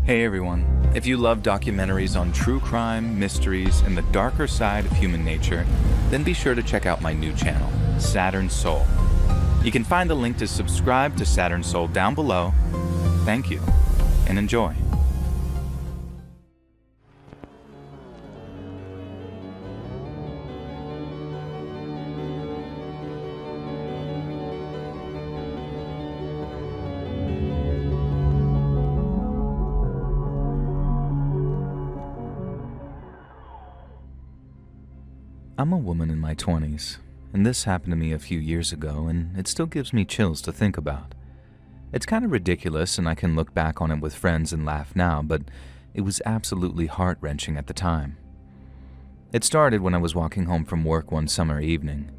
Hey everyone, if you love documentaries on true crime, mysteries, and the darker side of human nature, then be sure to check out my new channel, Saturn Soul. You can find the link to subscribe to Saturn Soul down below. Thank you, and enjoy. I'm a woman in my 20s, and this happened to me a few years ago, and it still gives me chills to think about. It's kind of ridiculous, and I can look back on it with friends and laugh now, but it was absolutely heart-wrenching at the time. It started when I was walking home from work one summer evening.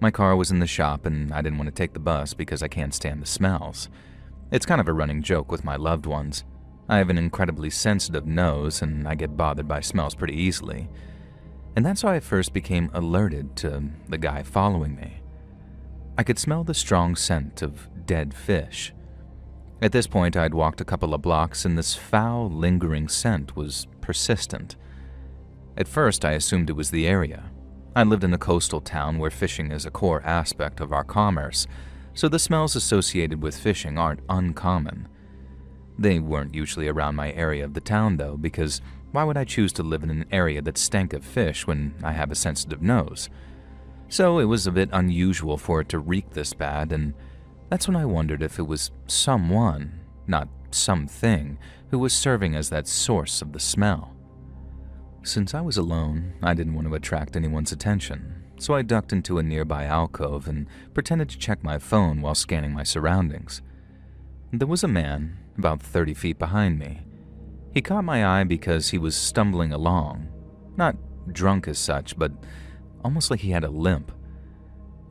My car was in the shop, and I didn't want to take the bus because I can't stand the smells. It's kind of a running joke with my loved ones. I have an incredibly sensitive nose, and I get bothered by smells pretty easily. And that's how I first became alerted to the guy following me. I could smell the strong scent of dead fish. At this point, I'd walked a couple of blocks, and this foul, lingering scent was persistent. At first, I assumed it was the area. I lived in a coastal town where fishing is a core aspect of our commerce, so the smells associated with fishing aren't uncommon. They weren't usually around my area of the town, though, because why would I choose to live in an area that stank of fish when I have a sensitive nose? So it was a bit unusual for it to reek this bad, and that's when I wondered if it was someone, not something, who was serving as that source of the smell. Since I was alone, I didn't want to attract anyone's attention, so I ducked into a nearby alcove and pretended to check my phone while scanning my surroundings. There was a man, about 30 feet behind me. He caught my eye because he was stumbling along, not drunk as such, but almost like he had a limp.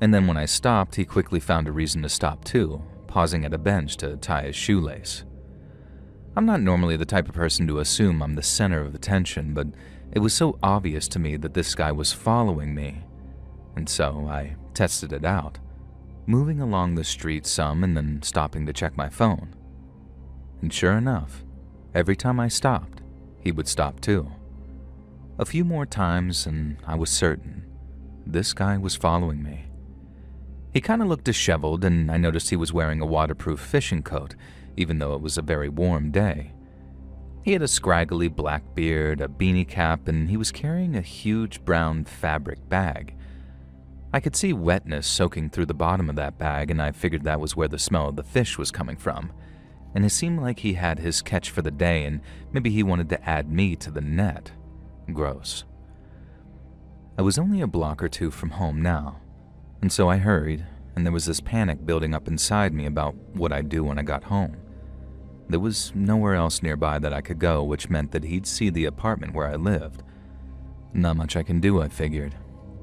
And then when I stopped, he quickly found a reason to stop too, pausing at a bench to tie his shoelace. I'm not normally the type of person to assume I'm the center of attention, but it was so obvious to me that this guy was following me, and so I tested it out, moving along the street some and then stopping to check my phone. And sure enough, every time I stopped, he would stop too. A few more times, and I was certain this guy was following me. He kind of looked disheveled, and I noticed he was wearing a waterproof fishing coat, even though it was a very warm day. He had a scraggly black beard, a beanie cap, and he was carrying a huge brown fabric bag. I could see wetness soaking through the bottom of that bag, and I figured that was where the smell of the fish was coming from. And it seemed like he had his catch for the day, and maybe he wanted to add me to the net. Gross. I was only a block or two from home now, and so I hurried, and there was this panic building up inside me about what I'd do when I got home. There was nowhere else nearby that I could go, which meant that he'd see the apartment where I lived. Not much I can do, I figured.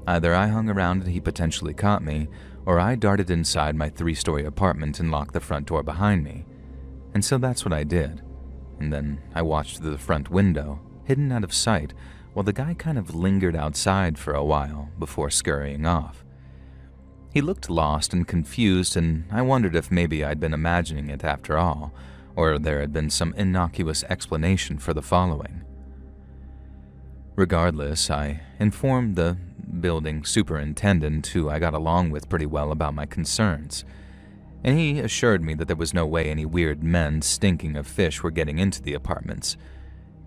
Either I hung around and he potentially caught me, or I darted inside my 3-story apartment and locked the front door behind me. And so that's what I did. And then I watched through the front window, hidden out of sight, while the guy kind of lingered outside for a while before scurrying off. He looked lost and confused, and I wondered if maybe I'd been imagining it after all, or there had been some innocuous explanation for the following. Regardless, I informed the building superintendent, who I got along with pretty well, about my concerns, and he assured me that there was no way any weird men stinking of fish were getting into the apartments.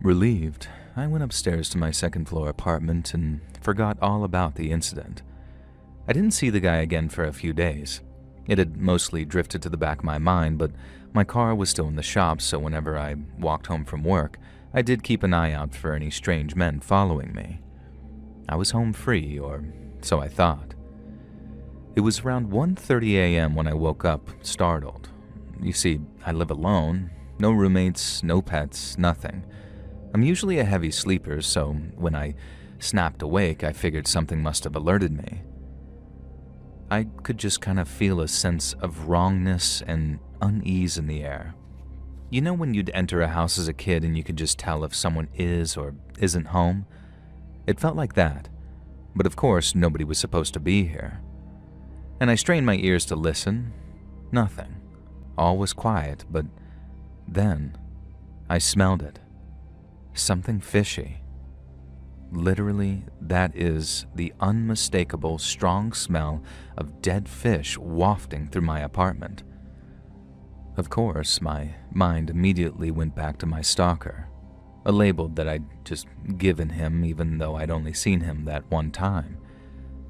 Relieved, I went upstairs to my second-floor apartment and forgot all about the incident. I didn't see the guy again for a few days. It had mostly drifted to the back of my mind, but my car was still in the shop, so whenever I walked home from work, I did keep an eye out for any strange men following me. I was home free, or so I thought. It was around 1:30 a.m. when I woke up, startled. You see, I live alone, no roommates, no pets, nothing. I'm usually a heavy sleeper, so when I snapped awake, I figured something must have alerted me. I could just kind of feel a sense of wrongness and unease in the air. You know when you'd enter a house as a kid and you could just tell if someone is or isn't home? It felt like that, but of course nobody was supposed to be here. And I strained my ears to listen. Nothing. All was quiet, but then I smelled it. Something fishy. Literally, that is the unmistakable strong smell of dead fish wafting through my apartment. Of course, my mind immediately went back to my stalker, a label that I'd just given him even though I'd only seen him that one time.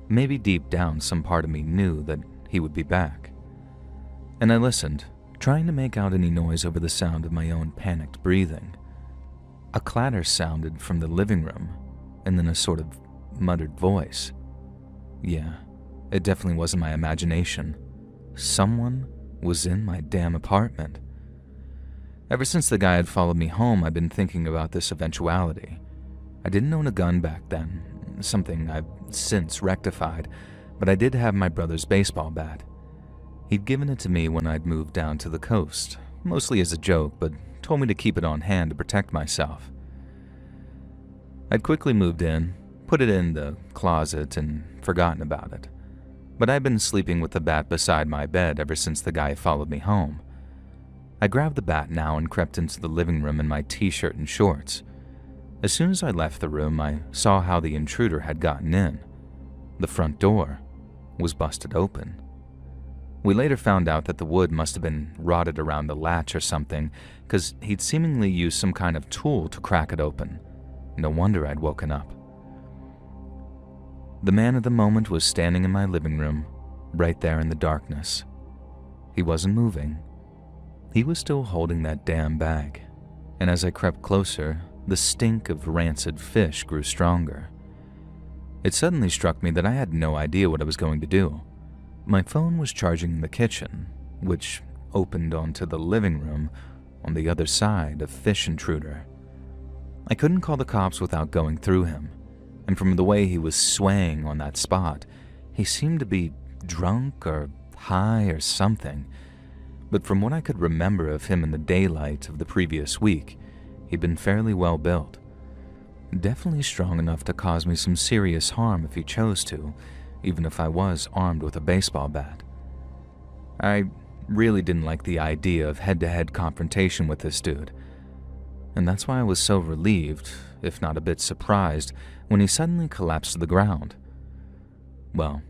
Maybe deep down some part of me knew that he would be back. And I listened, trying to make out any noise over the sound of my own panicked breathing. A clatter sounded from the living room, and then a sort of muttered voice. Yeah, it definitely wasn't my imagination. Someone was in my damn apartment. Ever since the guy had followed me home, I'd been thinking about this eventuality. I didn't own a gun back then, something I've since rectified, but I did have my brother's baseball bat. He'd given it to me when I'd moved down to the coast, mostly as a joke, but told me to keep it on hand to protect myself. I'd quickly moved in, put it in the closet, and forgotten about it. But I'd been sleeping with the bat beside my bed ever since the guy followed me home. I grabbed the bat now and crept into the living room in my t-shirt and shorts. As soon as I left the room, I saw how the intruder had gotten in. The front door was busted open. We later found out that the wood must have been rotted around the latch or something, because he'd seemingly used some kind of tool to crack it open. No wonder I'd woken up. The man of the moment was standing in my living room, right there in the darkness. He wasn't moving. He was still holding that damn bag, and as I crept closer, the stink of rancid fish grew stronger. It suddenly struck me that I had no idea what I was going to do. My phone was charging in the kitchen, which opened onto the living room on the other side of Fish Intruder. I couldn't call the cops without going through him, and from the way he was swaying on that spot, he seemed to be drunk or high or something. But from what I could remember of him in the daylight of the previous week, he'd been fairly well built. Definitely strong enough to cause me some serious harm if he chose to, even if I was armed with a baseball bat. I really didn't like the idea of head-to-head confrontation with this dude, and that's why I was so relieved, if not a bit surprised, when he suddenly collapsed to the ground. Well,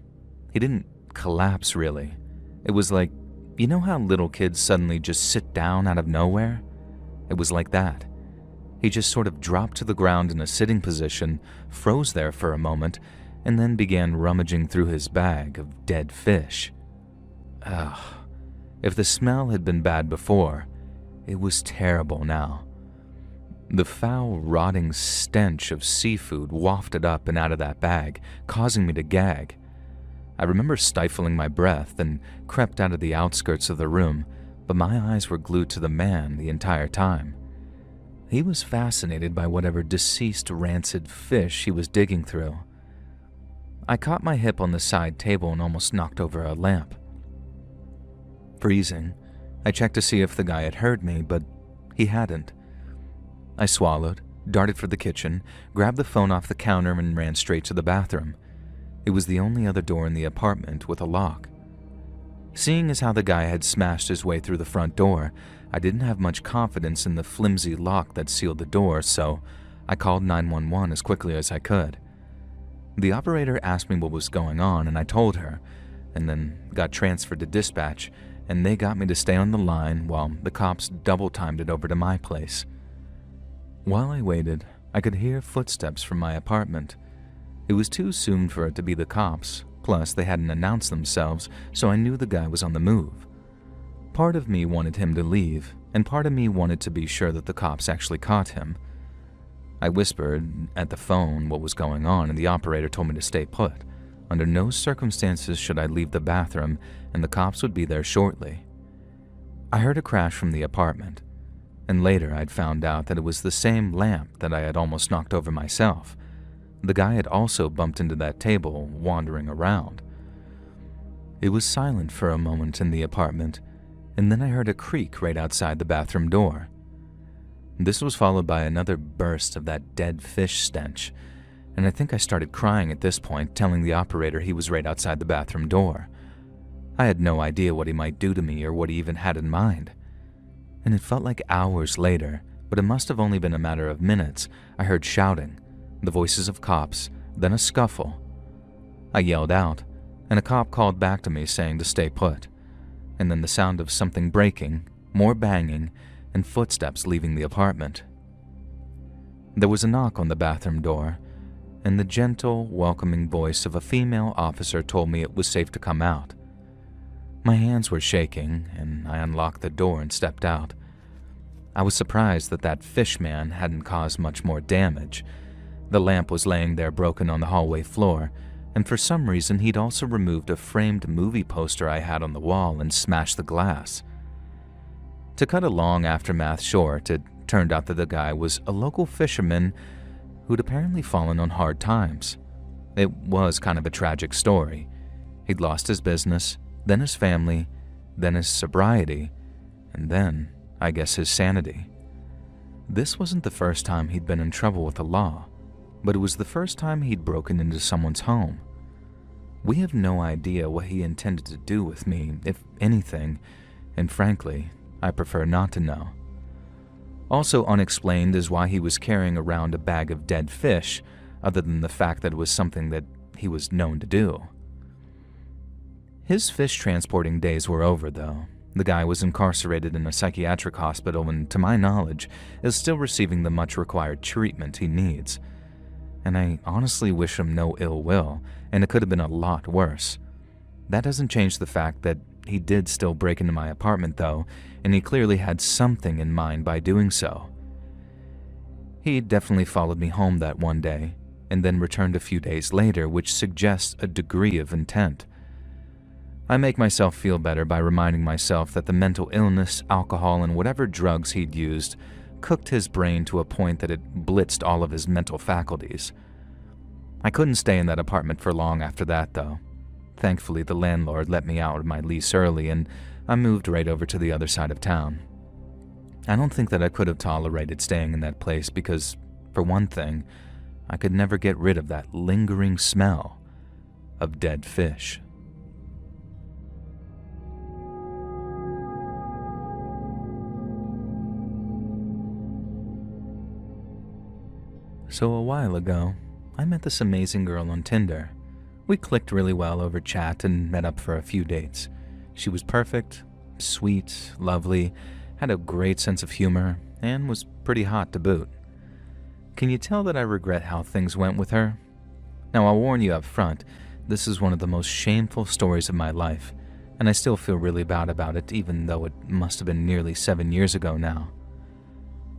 he didn't collapse really. It was like, you know how little kids suddenly just sit down out of nowhere? It was like that. He just sort of dropped to the ground in a sitting position, froze there for a moment, and then began rummaging through his bag of dead fish. Ugh. If the smell had been bad before, it was terrible now. The foul, rotting stench of seafood wafted up and out of that bag, causing me to gag. I remember stifling my breath and crept out of the outskirts of the room, but my eyes were glued to the man the entire time. He was fascinated by whatever deceased rancid fish he was digging through. I caught my hip on the side table and almost knocked over a lamp. Freezing, I checked to see if the guy had heard me, but he hadn't. I swallowed, darted for the kitchen, grabbed the phone off the counter, and ran straight to the bathroom. It was the only other door in the apartment with a lock. Seeing as how the guy had smashed his way through the front door, I didn't have much confidence in the flimsy lock that sealed the door, so I called 911 as quickly as I could. The operator asked me what was going on, and I told her, and then got transferred to dispatch, and they got me to stay on the line while the cops double-timed it over to my place. While I waited, I could hear footsteps from my apartment. It was too soon for it to be the cops, plus they hadn't announced themselves, so I knew the guy was on the move. Part of me wanted him to leave, and part of me wanted to be sure that the cops actually caught him. I whispered at the phone what was going on, and the operator told me to stay put. Under no circumstances should I leave the bathroom, and the cops would be there shortly. I heard a crash from the apartment, and later I'd found out that it was the same lamp that I had almost knocked over myself. The guy had also bumped into that table, wandering around. It was silent for a moment in the apartment, and then I heard a creak right outside the bathroom door. This was followed by another burst of that dead fish stench, and I think I started crying at this point, telling the operator he was right outside the bathroom door. I had no idea what he might do to me or what he even had in mind. And it felt like hours later but it must have only been a matter of minutes. I heard shouting, the voices of cops, then a scuffle. I yelled out, and a cop called back to me saying to stay put, and then the sound of something breaking, more banging, and footsteps leaving the apartment. There was a knock on the bathroom door, and the gentle, welcoming voice of a female officer told me it was safe to come out. My hands were shaking, and I unlocked the door and stepped out. I was surprised that fish man hadn't caused much more damage. The lamp was laying there broken on the hallway floor, and for some reason he'd also removed a framed movie poster I had on the wall and smashed the glass. To cut a long aftermath short, it turned out that the guy was a local fisherman who'd apparently fallen on hard times. It was kind of a tragic story. He'd lost his business, then his family, then his sobriety, and then, I guess, his sanity. This wasn't the first time he'd been in trouble with the law, but it was the first time he'd broken into someone's home. We have no idea what he intended to do with me, if anything, and frankly, I prefer not to know. Also unexplained is why he was carrying around a bag of dead fish, other than the fact that it was something that he was known to do. His fish transporting days were over, though. The guy was incarcerated in a psychiatric hospital and, to my knowledge, is still receiving the much-required treatment he needs. And I honestly wish him no ill will, and it could have been a lot worse. That doesn't change the fact that he did still break into my apartment, though, and he clearly had something in mind by doing so. He definitely followed me home that one day, and then returned a few days later, which suggests a degree of intent. I make myself feel better by reminding myself that the mental illness, alcohol, and whatever drugs he'd used cooked his brain to a point that it blitzed all of his mental faculties. I couldn't stay in that apartment for long after that, though. Thankfully, the landlord let me out of my lease early, and I moved right over to the other side of town. I don't think that I could have tolerated staying in that place because, for one thing, I could never get rid of that lingering smell of dead fish. So a while ago, I met this amazing girl on Tinder. We clicked really well over chat and met up for a few dates. She was perfect, sweet, lovely, had a great sense of humor, and was pretty hot to boot. Can you tell that I regret how things went with her? Now, I'll warn you up front, this is one of the most shameful stories of my life, and I still feel really bad about it, even though it must have been nearly 7 years ago now.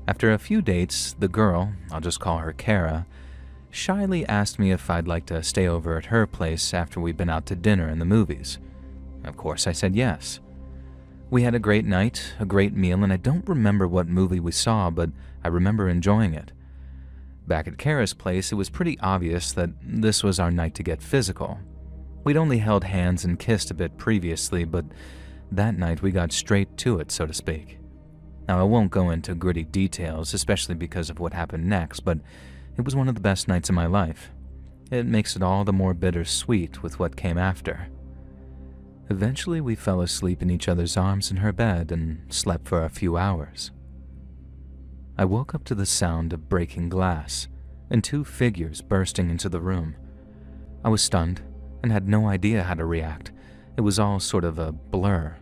After a few dates, the girl, I'll just call her Kara, shyly asked me if I'd like to stay over at her place after we'd been out to dinner and the movies. Of course, I said yes. We had a great night, a great meal, and I don't remember what movie we saw, but I remember enjoying it. Back at Kara's place, it was pretty obvious that this was our night to get physical. We'd only held hands and kissed a bit previously, but that night we got straight to it, so to speak. Now, I won't go into gritty details, especially because of what happened next, but it was one of the best nights of my life. It makes it all the more bittersweet with what came after. Eventually, we fell asleep in each other's arms in her bed and slept for a few hours. I woke up to the sound of breaking glass and 2 figures bursting into the room. I was stunned and had no idea how to react. It was all sort of a blur.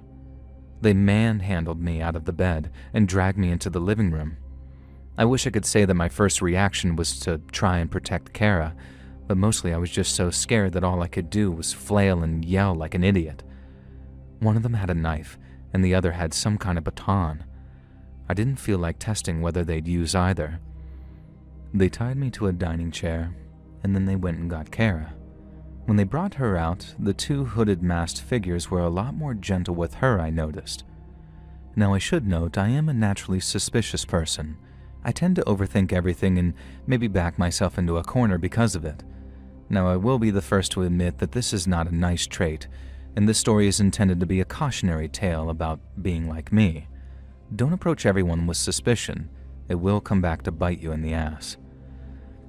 They manhandled me out of the bed and dragged me into the living room. I wish I could say that my first reaction was to try and protect Kara, but mostly I was just so scared that all I could do was flail and yell like an idiot. One of them had a knife, and the other had some kind of baton. I didn't feel like testing whether they'd use either. They tied me to a dining chair, and then they went and got Kara. When they brought her out, the 2 hooded masked figures were a lot more gentle with her, I noticed. Now, I should note I am a naturally suspicious person. I tend to overthink everything and maybe back myself into a corner because of it. Now, I will be the first to admit that this is not a nice trait, and this story is intended to be a cautionary tale about being like me. Don't approach everyone with suspicion. It will come back to bite you in the ass.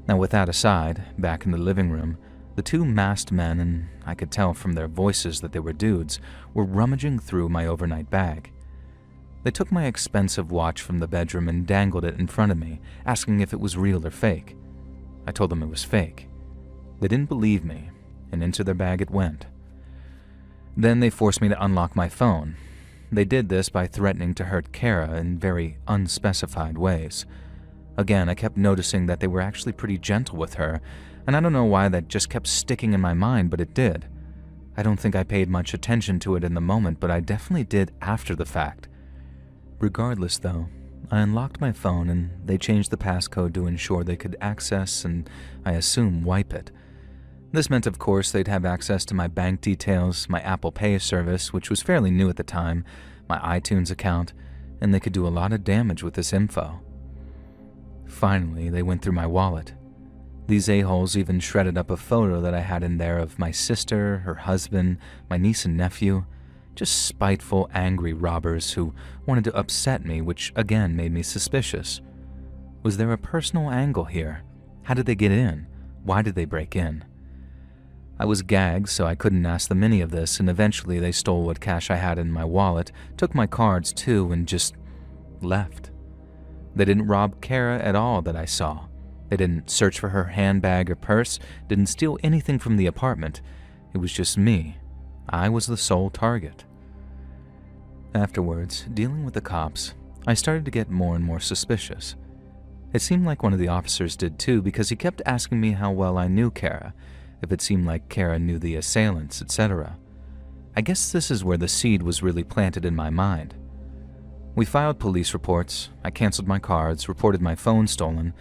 Now, with that aside, back in the living room, the 2 masked men, and I could tell from their voices that they were dudes, were rummaging through my overnight bag. They took my expensive watch from the bedroom and dangled it in front of me, asking if it was real or fake. I told them it was fake. They didn't believe me, and into their bag it went. Then they forced me to unlock my phone. They did this by threatening to hurt Kara in very unspecified ways. Again, I kept noticing that they were actually pretty gentle with her, and I don't know why that just kept sticking in my mind, but it did. I don't think I paid much attention to it in the moment, but I definitely did after the fact. Regardless, though, I unlocked my phone and they changed the passcode to ensure they could access and, I assume, wipe it. This meant, of course, they'd have access to my bank details, my Apple Pay service, which was fairly new at the time, my iTunes account, and they could do a lot of damage with this info. Finally, they went through my wallet. These a-holes even shredded up a photo that I had in there of my sister, her husband, my niece and nephew. Just spiteful, angry robbers who wanted to upset me, which again made me suspicious. Was there a personal angle here? How did they get in? Why did they break in? I was gagged, so I couldn't ask them any of this, and eventually they stole what cash I had in my wallet, took my cards too, and just left. They didn't rob Kara at all that I saw. They didn't search for her handbag or purse, didn't steal anything from the apartment. It was just me. I was the sole target. Afterwards, dealing with the cops, I started to get more and more suspicious. It seemed like one of the officers did too, because he kept asking me how well I knew Kara, if it seemed like Kara knew the assailants, etc. I guess this is where the seed was really planted in my mind. We filed police reports, I canceled my cards, reported my phone stolen.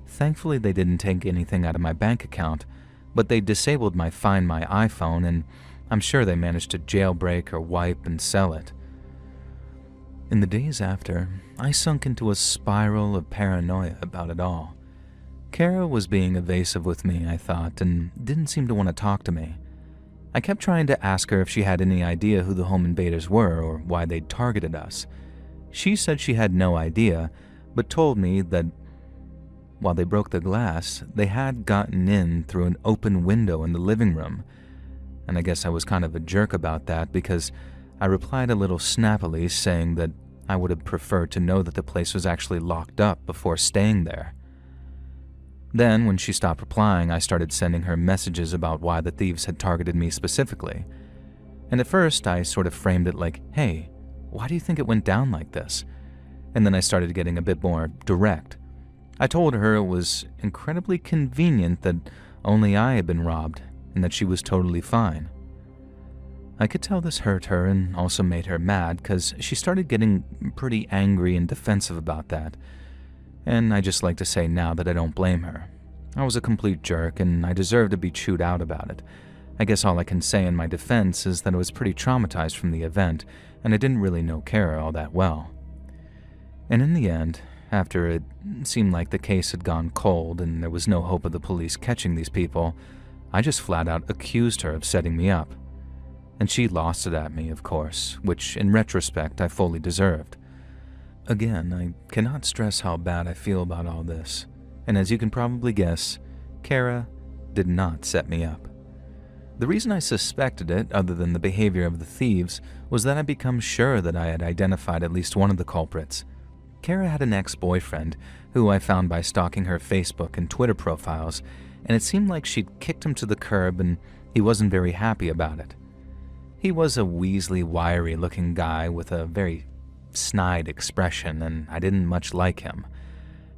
Thankfully, they didn't take anything out of my bank account, but they disabled my Find My iPhone, and I'm sure they managed to jailbreak or wipe and sell it. In the days after, I sunk into a spiral of paranoia about it all. Kara was being evasive with me, I thought, and didn't seem to want to talk to me. I kept trying to ask her if she had any idea who the home invaders were or why they'd targeted us. She said she had no idea, but told me that while they broke the glass, they had gotten in through an open window in the living room. And I guess I was kind of a jerk about that because I replied a little snappily saying that I would have preferred to know that the place was actually locked up before staying there. Then, when she stopped replying, I started sending her messages about why the thieves had targeted me specifically. And at first, I sort of framed it like, hey, why do you think it went down like this? And then I started getting a bit more direct. I told her it was incredibly convenient that only I had been robbed and that she was totally fine. I could tell this hurt her and also made her mad because she started getting pretty angry and defensive about that. And I just like to say now that I don't blame her. I was a complete jerk and I deserved to be chewed out about it. I guess all I can say in my defense is that I was pretty traumatized from the event and I didn't really know Kara all that well. And in the end, after it seemed like the case had gone cold and there was no hope of the police catching these people, I just flat out accused her of setting me up. And she lost it at me, of course, which in retrospect I fully deserved. Again, I cannot stress how bad I feel about all this, and as you can probably guess, Kara did not set me up. The reason I suspected it, other than the behavior of the thieves, was that I'd become sure that I had identified at least one of the culprits. Kara had an ex-boyfriend, who I found by stalking her Facebook and Twitter profiles, and it seemed like she'd kicked him to the curb and he wasn't very happy about it. He was a weaselly, wiry-looking guy with a very snide expression, and I didn't much like him.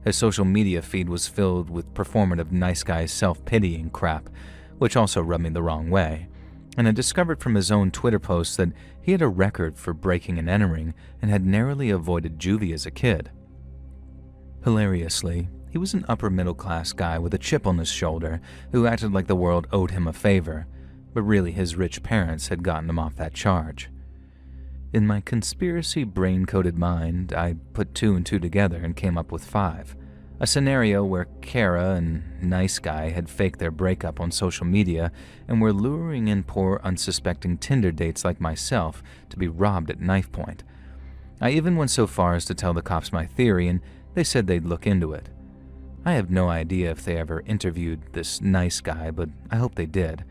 His social media feed was filled with performative nice guy self-pitying crap, which also rubbed me the wrong way, and I discovered from his own Twitter posts that he had a record for breaking and entering and had narrowly avoided juvie as a kid. Hilariously, he was an upper-middle-class guy with a chip on his shoulder who acted like the world owed him a favor, but really his rich parents had gotten him off that charge. In my conspiracy brain-coded mind, I put 2 and 2 together and came up with 5. A scenario where Kara and Nice Guy had faked their breakup on social media and were luring in poor unsuspecting Tinder dates like myself to be robbed at knife point. I even went so far as to tell the cops my theory, and they said they'd look into it. I have no idea if they ever interviewed this Nice Guy, but I hope they did.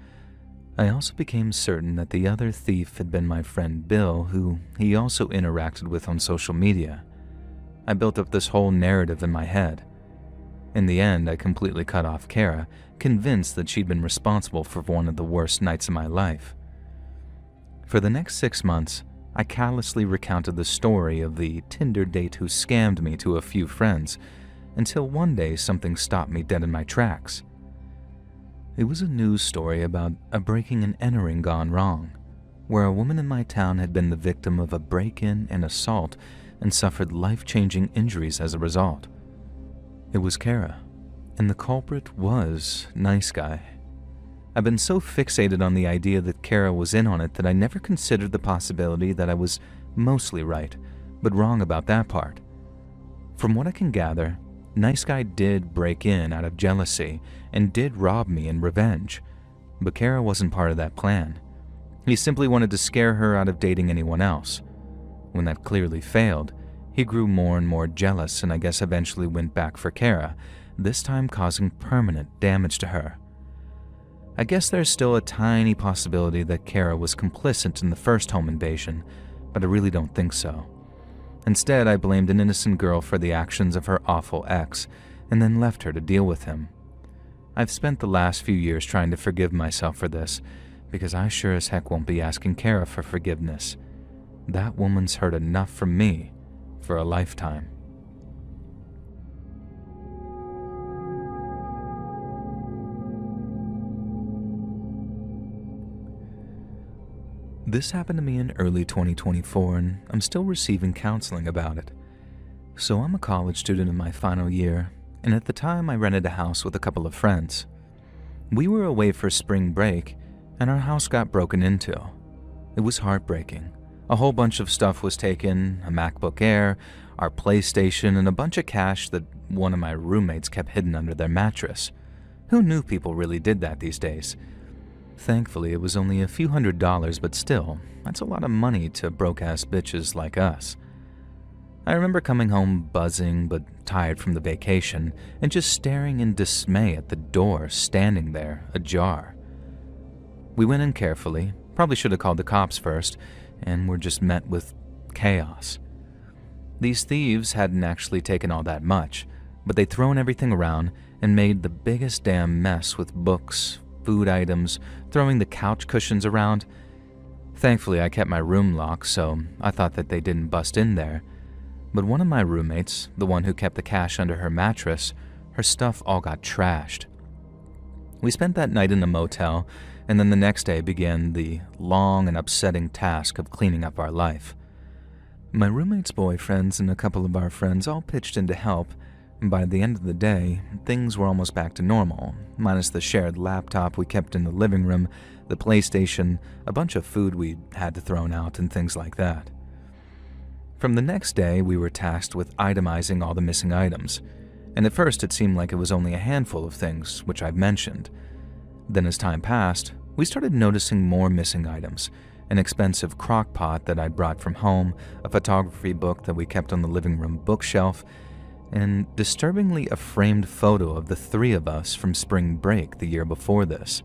I also became certain that the other thief had been my friend Bill, who he also interacted with on social media. I built up this whole narrative in my head. In the end, I completely cut off Kara, convinced that she'd been responsible for one of the worst nights of my life. For the next 6 months, I callously recounted the story of the Tinder date who scammed me to a few friends, until one day something stopped me dead in my tracks. It was a news story about a breaking and entering gone wrong, where a woman in my town had been the victim of a break-in and assault and suffered life-changing injuries as a result. It was Kara, and the culprit was Nice Guy. I've been so fixated on the idea that Kara was in on it that I never considered the possibility that I was mostly right, but wrong about that part. From what I can gather, Nice Guy did break in out of jealousy and did rob me in revenge, but Kara wasn't part of that plan. He simply wanted to scare her out of dating anyone else. When that clearly failed, he grew more and more jealous and I guess eventually went back for Kara, this time causing permanent damage to her. I guess there's still a tiny possibility that Kara was complicit in the first home invasion, but I really don't think so. Instead, I blamed an innocent girl for the actions of her awful ex, and then left her to deal with him. I've spent the last few years trying to forgive myself for this, because I sure as heck won't be asking Kara for forgiveness. That woman's heard enough from me for a lifetime. This happened to me in early 2024, and I'm still receiving counseling about it. So I'm a college student in my final year, and at the time I rented a house with a couple of friends. We were away for spring break, and our house got broken into. It was heartbreaking. A whole bunch of stuff was taken, a MacBook Air, our PlayStation, and a bunch of cash that one of my roommates kept hidden under their mattress. Who knew people really did that these days? Thankfully, it was only a few $100s, but still, that's a lot of money to broke-ass bitches like us. I remember coming home buzzing but tired from the vacation and just staring in dismay at the door standing there, ajar. We went in carefully, probably should have called the cops first, and were just met with chaos. These thieves hadn't actually taken all that much, but they'd thrown everything around and made the biggest damn mess with books, food items, throwing the couch cushions around. Thankfully, I kept my room locked, so I thought that they didn't bust in there. But one of my roommates, the one who kept the cash under her mattress, her stuff all got trashed. We spent that night in a motel, and then the next day began the long and upsetting task of cleaning up our life. My roommate's boyfriends and a couple of our friends all pitched in to help, and by the end of the day, things were almost back to normal, minus the shared laptop we kept in the living room, the PlayStation, a bunch of food we had to throw out, and things like that. From the next day, we were tasked with itemizing all the missing items, and at first it seemed like it was only a handful of things, which I've mentioned. Then as time passed, we started noticing more missing items, an expensive crock pot that I'd brought from home, a photography book that we kept on the living room bookshelf, and disturbingly a framed photo of the three of us from spring break the year before this.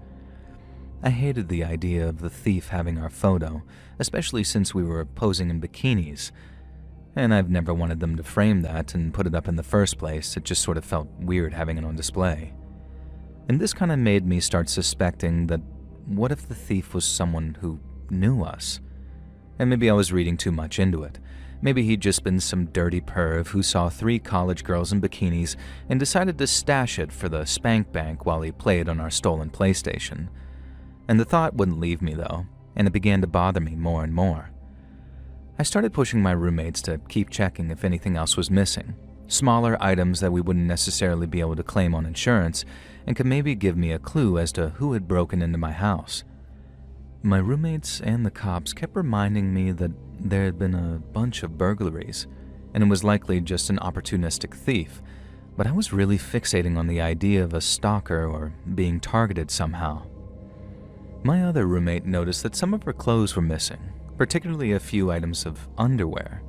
I hated the idea of the thief having our photo, especially since we were posing in bikinis, and I've never wanted them to frame that and put it up in the first place. It just sort of felt weird having it on display. And this kind of made me start suspecting that what if the thief was someone who knew us? And maybe I was reading too much into it. Maybe he'd just been some dirty perv who saw 3 college girls in bikinis and decided to stash it for the spank bank while he played on our stolen PlayStation. And the thought wouldn't leave me though, and it began to bother me more and more. I started pushing my roommates to keep checking if anything else was missing, smaller items that we wouldn't necessarily be able to claim on insurance and could maybe give me a clue as to who had broken into my house. My roommates and the cops kept reminding me that there had been a bunch of burglaries, and it was likely just an opportunistic thief, but I was really fixating on the idea of a stalker or being targeted somehow. My other roommate noticed that some of her clothes were missing, particularly a few items of underwear.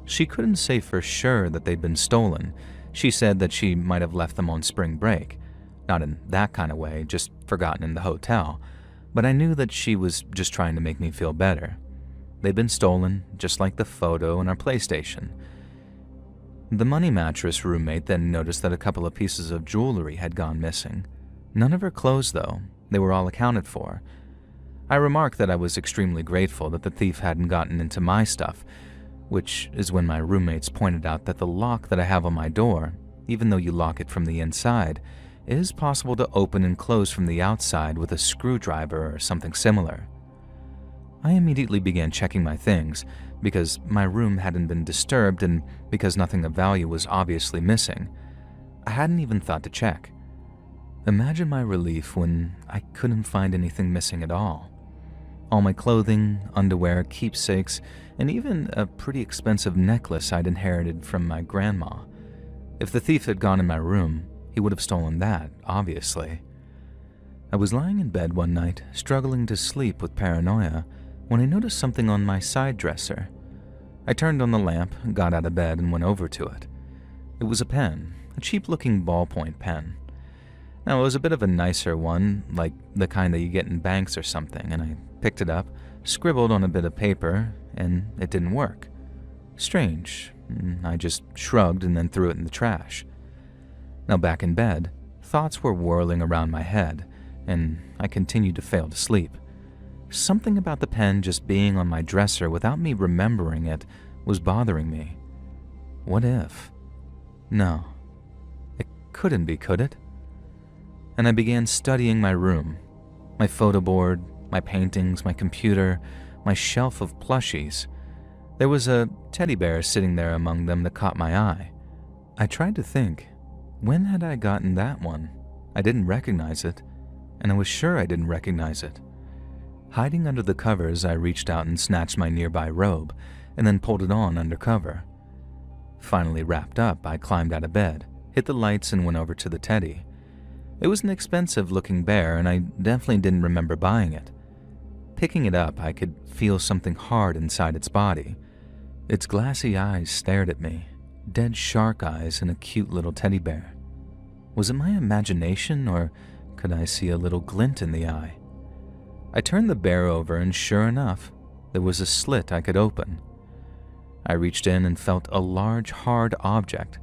She couldn't say for sure that they'd been stolen. She said that she might have left them on spring break, not in that kind of way, just forgotten in the hotel. but I knew that she was just trying to make me feel better. They'd been stolen, just like the photo and our PlayStation. The money mattress roommate then noticed that a couple of pieces of jewelry had gone missing. None of her clothes, though. They were all accounted for. I remarked that I was extremely grateful that the thief hadn't gotten into my stuff, which is when my roommates pointed out that the lock that I have on my door, even though you lock it from the inside, is possible to open and close from the outside with a screwdriver or something similar. I immediately began checking my things, because my room hadn't been disturbed and because nothing of value was obviously missing. I hadn't even thought to check. Imagine my relief when I couldn't find anything missing at all. All my clothing, underwear, keepsakes, and even a pretty expensive necklace I'd inherited from my grandma. If the thief had gone in my room, he would have stolen that, obviously. I was lying in bed one night, struggling to sleep with paranoia, when I noticed something on my side dresser. I turned on the lamp, got out of bed, and went over to it. It was a pen, a cheap-looking ballpoint pen. Now, it was a bit of a nicer one, like the kind that you get in banks or something, and I picked it up, scribbled on a bit of paper, and it didn't work. Strange. I just shrugged and then threw it in the trash. Now, back in bed, thoughts were whirling around my head, and I continued to fail to sleep. Something about the pen just being on my dresser without me remembering it was bothering me. What if? No. It couldn't be, could it? And I began studying my room. My photo board, my paintings, my computer, my shelf of plushies. There was a teddy bear sitting there among them that caught my eye. I tried to think, when had I gotten that one? I didn't recognize it, and I was sure I didn't recognize it. Hiding under the covers, I reached out and snatched my nearby robe, and then pulled it on under cover. Finally wrapped up, I climbed out of bed, hit the lights, and went over to the teddy. It was an expensive-looking bear, and I definitely didn't remember buying it. Picking it up, I could feel something hard inside its body. Its glassy eyes stared at me, dead shark eyes in a cute little teddy bear. Was it my imagination, or could I see a little glint in the eye? I turned the bear over, and sure enough, there was a slit I could open. I reached in and felt a large, hard object.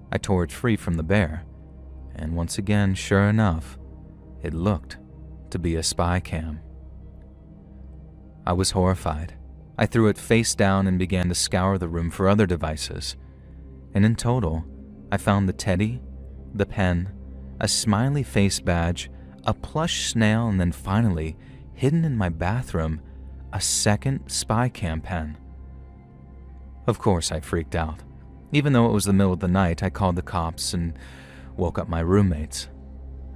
I tore it free from the bear, and once again, sure enough, it looked to be a spy cam. I was horrified. I threw it face down and began to scour the room for other devices. And in total, I found the teddy, the pen, a smiley face badge, a plush snail, and then finally, hidden in my bathroom, a second spy cam pen. Of course, I freaked out. Even though it was the middle of the night, I called the cops and woke up my roommates.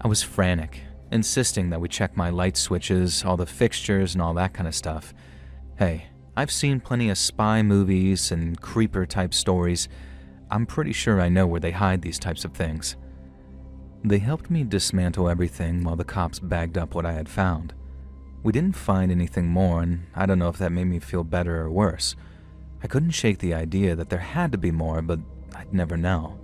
I was frantic, insisting that we check my light switches, all the fixtures, and all that kind of stuff. Hey, I've seen plenty of spy movies and creeper-type stories. I'm pretty sure I know where they hide these types of things. They helped me dismantle everything while the cops bagged up what I had found. We didn't find anything more, and I don't know if that made me feel better or worse. I couldn't shake the idea that there had to be more, but I'd never know.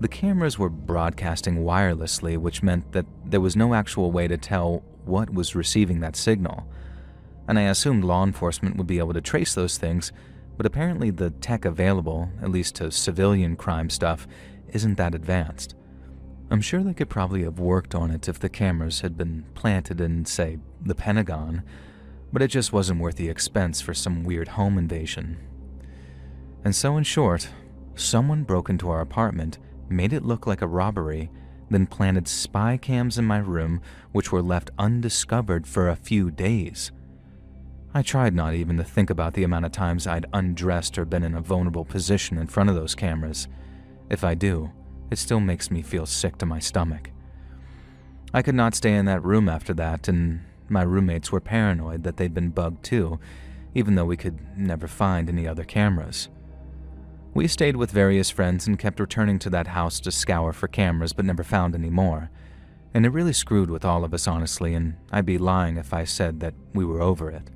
The cameras were broadcasting wirelessly, which meant that there was no actual way to tell what was receiving that signal. And I assumed law enforcement would be able to trace those things, but apparently the tech available, at least to civilian crime stuff, isn't that advanced. I'm sure they could probably have worked on it if the cameras had been planted in, say, the Pentagon, but it just wasn't worth the expense for some weird home invasion. And so in short, someone broke into our apartment, made it look like a robbery, then planted spy cams in my room, which were left undiscovered for a few days. I tried not even to think about the amount of times I'd undressed or been in a vulnerable position in front of those cameras. If I do, it still makes me feel sick to my stomach. I could not stay in that room after that, and my roommates were paranoid that they'd been bugged too, even though we could never find any other cameras. We stayed with various friends and kept returning to that house to scour for cameras but never found any more, and it really screwed with all of us honestly, and I'd be lying if I said that we were over it.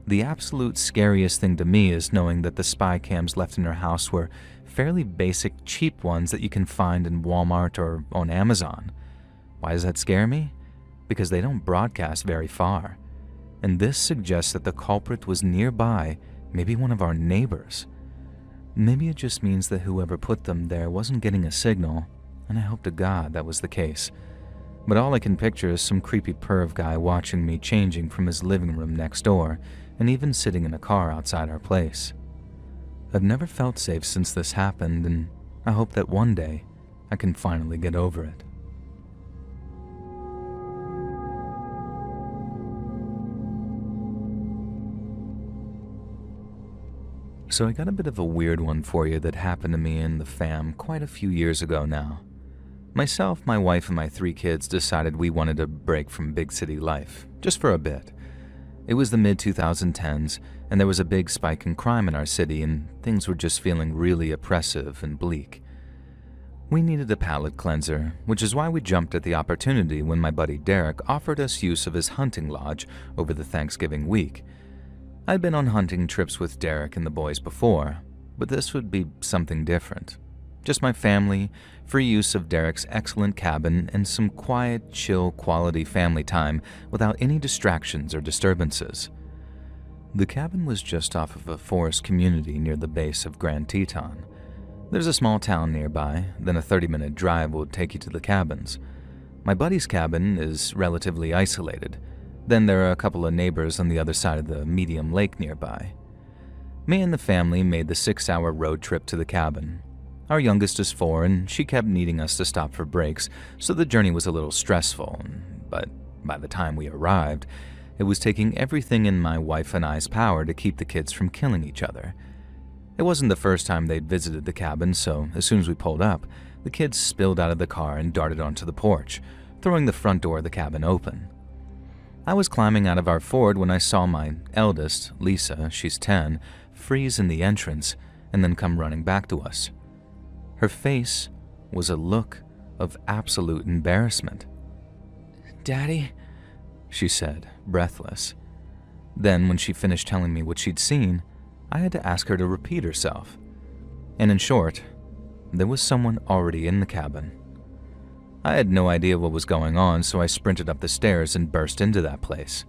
The absolute scariest thing to me is knowing that the spy cams left in our house were fairly basic, cheap ones that you can find in Walmart or on Amazon. Why does that scare me? because they don't broadcast very far, and this suggests that the culprit was nearby, maybe one of our neighbors. Maybe it just means that whoever put them there wasn't getting a signal, and I hope to God that was the case. But all I can picture is some creepy perv guy watching me changing from his living room next door, and even sitting in a car outside our place. I've never felt safe since this happened, and I hope that one day I can finally get over it. So I got a bit of a weird one for you that happened to me and the fam quite a few years ago now. Myself, my wife, and my 3 kids decided we wanted a break from big city life, just for a bit. It was the mid-2010s, and there was a big spike in crime in our city, and things were just feeling really oppressive and bleak. We needed a palate cleanser, which is why we jumped at the opportunity when my buddy Derek offered us use of his hunting lodge over the Thanksgiving week. I'd been on hunting trips with Derek and the boys before, but this would be something different. Just my family, free use of Derek's excellent cabin, and some quiet, chill, quality family time without any distractions or disturbances. The cabin was just off of a forest community near the base of Grand Teton. There's a small town nearby, then a 30-minute drive will take you to the cabins. My buddy's cabin is relatively isolated. Then there are a couple of neighbors on the other side of the medium lake nearby. Me and the family made the 6-hour road trip to the cabin. Our youngest is 4, and she kept needing us to stop for breaks, so the journey was a little stressful, but by the time we arrived, it was taking everything in my wife and I's power to keep the kids from killing each other. It wasn't the first time they'd visited the cabin, so as soon as we pulled up, the kids spilled out of the car and darted onto the porch, throwing the front door of the cabin open. I was climbing out of our Ford when I saw my eldest, Lisa, she's 10, freeze in the entrance and then come running back to us. Her face was a look of absolute embarrassment. "Daddy?" she said, breathless. Then, when she finished telling me what she'd seen, I had to ask her to repeat herself. And in short, there was someone already in the cabin. I had no idea what was going on, so I sprinted up the stairs and burst into that place.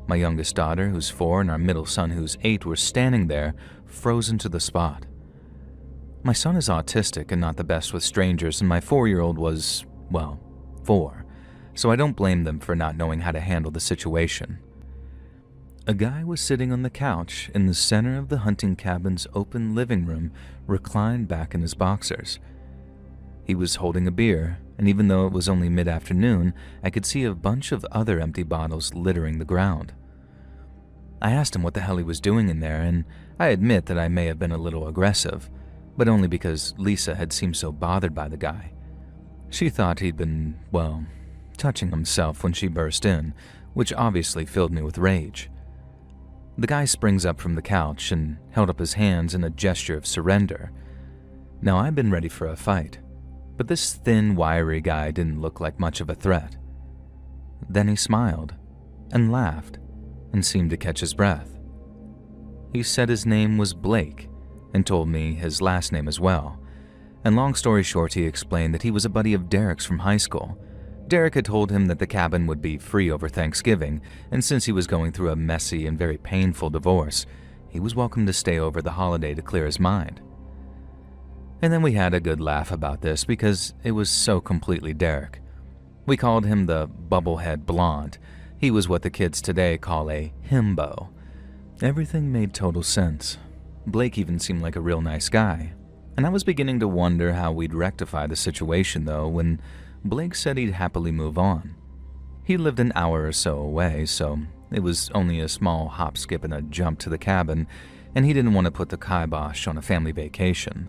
My youngest daughter, who's 4, and our middle son, who's 8, were standing there, frozen to the spot. My son is autistic and not the best with strangers, and my 4-year-old was, well, 4, so I don't blame them for not knowing how to handle the situation. A guy was sitting on the couch in the center of the hunting cabin's open living room, reclined back in his boxers. He was holding a beer, and even though it was only mid-afternoon, I could see a bunch of other empty bottles littering the ground. I asked him what the hell he was doing in there, and I admit that I may have been a little aggressive, but only because Lisa had seemed so bothered by the guy. She thought he'd been, well, touching himself when she burst in, which obviously filled me with rage. The guy springs up from the couch and held up his hands in a gesture of surrender. Now, I'd been ready for a fight, but this thin, wiry guy didn't look like much of a threat. Then he smiled and laughed and seemed to catch his breath. He said his name was Blake and told me his last name as well. And long story short, he explained that he was a buddy of Derek's from high school. Derek had told him that the cabin would be free over Thanksgiving, and since he was going through a messy and very painful divorce, he was welcome to stay over the holiday to clear his mind. And then we had a good laugh about this because it was so completely Derek. We called him the bubblehead blonde. He was what the kids today call a himbo. Everything made total sense. Blake even seemed like a real nice guy. And I was beginning to wonder how we'd rectify the situation, though, when Blake said he'd happily move on. He lived an hour or so away, so it was only a small hop, skip, and a jump to the cabin, and he didn't want to put the kibosh on a family vacation.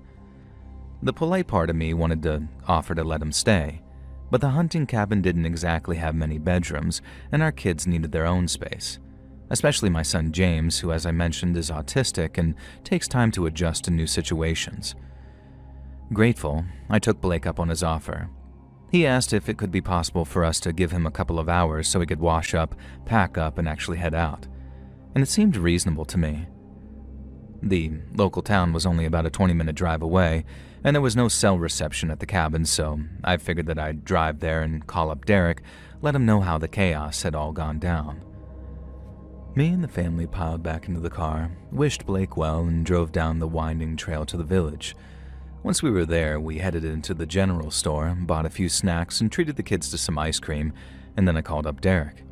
The polite part of me wanted to offer to let him stay, but the hunting cabin didn't exactly have many bedrooms, and our kids needed their own space. Especially my son James, who, as I mentioned, is autistic and takes time to adjust to new situations. Grateful, I took Blake up on his offer. He asked if it could be possible for us to give him a couple of hours so he could wash up, pack up, and actually head out. And it seemed reasonable to me. The local town was only about a 20-minute drive away, and there was no cell reception at the cabin, so I figured that I'd drive there and call up Derek, let him know how the chaos had all gone down. Me and the family piled back into the car, wished Blake well, and drove down the winding trail to the village. Once we were there, we headed into the general store, bought a few snacks, and treated the kids to some ice cream, and then I called up Derek.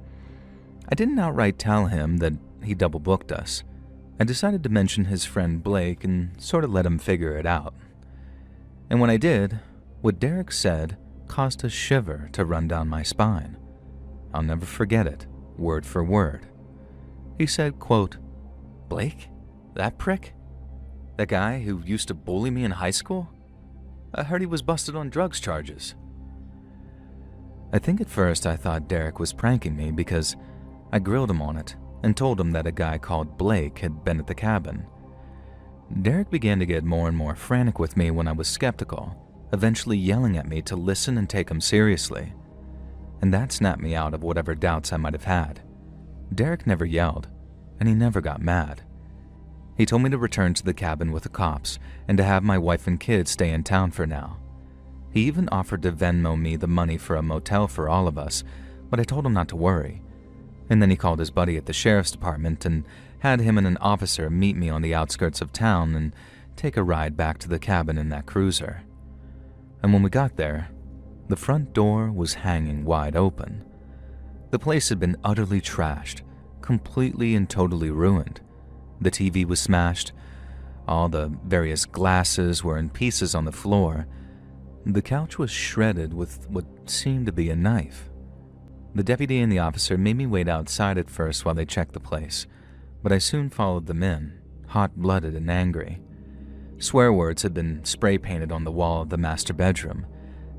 I didn't outright tell him that he double booked us. I decided to mention his friend Blake and sort of let him figure it out. And when I did, what Derek said caused a shiver to run down my spine. I'll never forget it, word for word. He said, quote, "Blake? That prick? That guy who used to bully me in high school? I heard he was busted on drugs charges." I think at first I thought Derek was pranking me because I grilled him on it and told him that a guy called Blake had been at the cabin. Derek began to get more and more frantic with me when I was skeptical, eventually yelling at me to listen and take him seriously. And that snapped me out of whatever doubts I might have had. Derek never yelled, and he never got mad. He told me to return to the cabin with the cops and to have my wife and kids stay in town for now. He even offered to Venmo me the money for a motel for all of us, but I told him not to worry. And then he called his buddy at the sheriff's department and had him and an officer meet me on the outskirts of town and take a ride back to the cabin in that cruiser. And when we got there, the front door was hanging wide open. The place had been utterly trashed, completely and totally ruined. The TV was smashed. All the various glasses were in pieces on the floor. The couch was shredded with what seemed to be a knife. The deputy and the officer made me wait outside at first while they checked the place, but I soon followed them in, hot-blooded and angry. Swear words had been spray-painted on the wall of the master bedroom,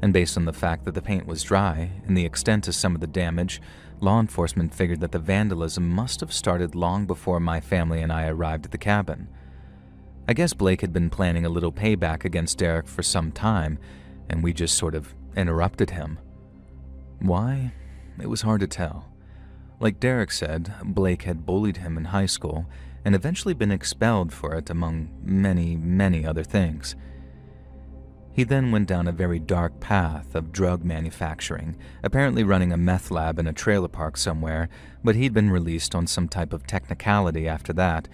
and based on the fact that the paint was dry and the extent of some of the damage, law enforcement figured that the vandalism must have started long before my family and I arrived at the cabin. I guess Blake had been planning a little payback against Derek for some time, and we just sort of interrupted him. Why? It was hard to tell. Like Derek said, Blake had bullied him in high school and eventually been expelled for it, among many, many other things. He then went down a very dark path of drug manufacturing, apparently running a meth lab in a trailer park somewhere, but he'd been released on some type of technicality after that,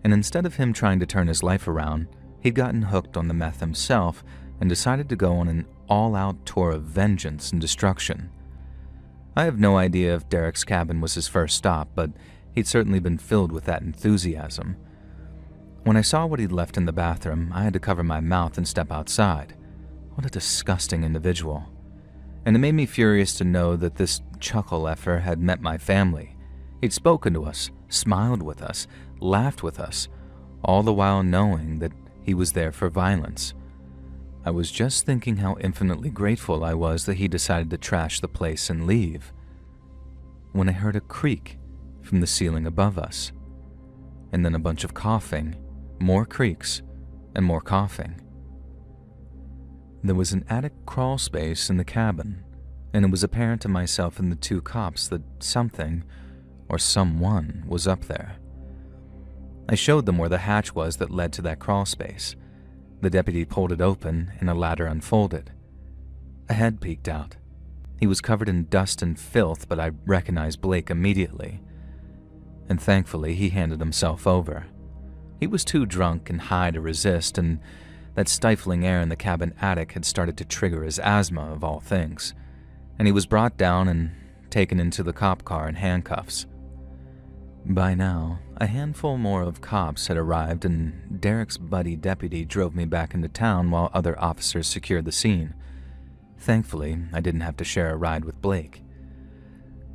and instead of him trying to turn his life around, he'd gotten hooked on the meth himself and decided to go on an all-out tour of vengeance and destruction. I have no idea if Derek's cabin was his first stop, but he'd certainly been filled with that enthusiasm. When I saw what he'd left in the bathroom, I had to cover my mouth and step outside. What a disgusting individual. And it made me furious to know that this chuckle effer had met my family. He'd spoken to us, smiled with us, laughed with us, all the while knowing that he was there for violence. I was just thinking how infinitely grateful I was that he decided to trash the place and leave, when I heard a creak from the ceiling above us, and then a bunch of coughing, more creaks, and more coughing. There was an attic crawl space in the cabin, and it was apparent to myself and the two cops that something, or someone, was up there. I showed them where the hatch was that led to that crawl space. The deputy pulled it open and a ladder unfolded. A head peeked out. He was covered in dust and filth, but I recognized Blake immediately. And thankfully, he handed himself over. He was too drunk and high to resist, and that stifling air in the cabin attic had started to trigger his asthma, of all things. And he was brought down and taken into the cop car in handcuffs. By now, a handful more of cops had arrived, and Derek's buddy deputy drove me back into town while other officers secured the scene. Thankfully, I didn't have to share a ride with Blake.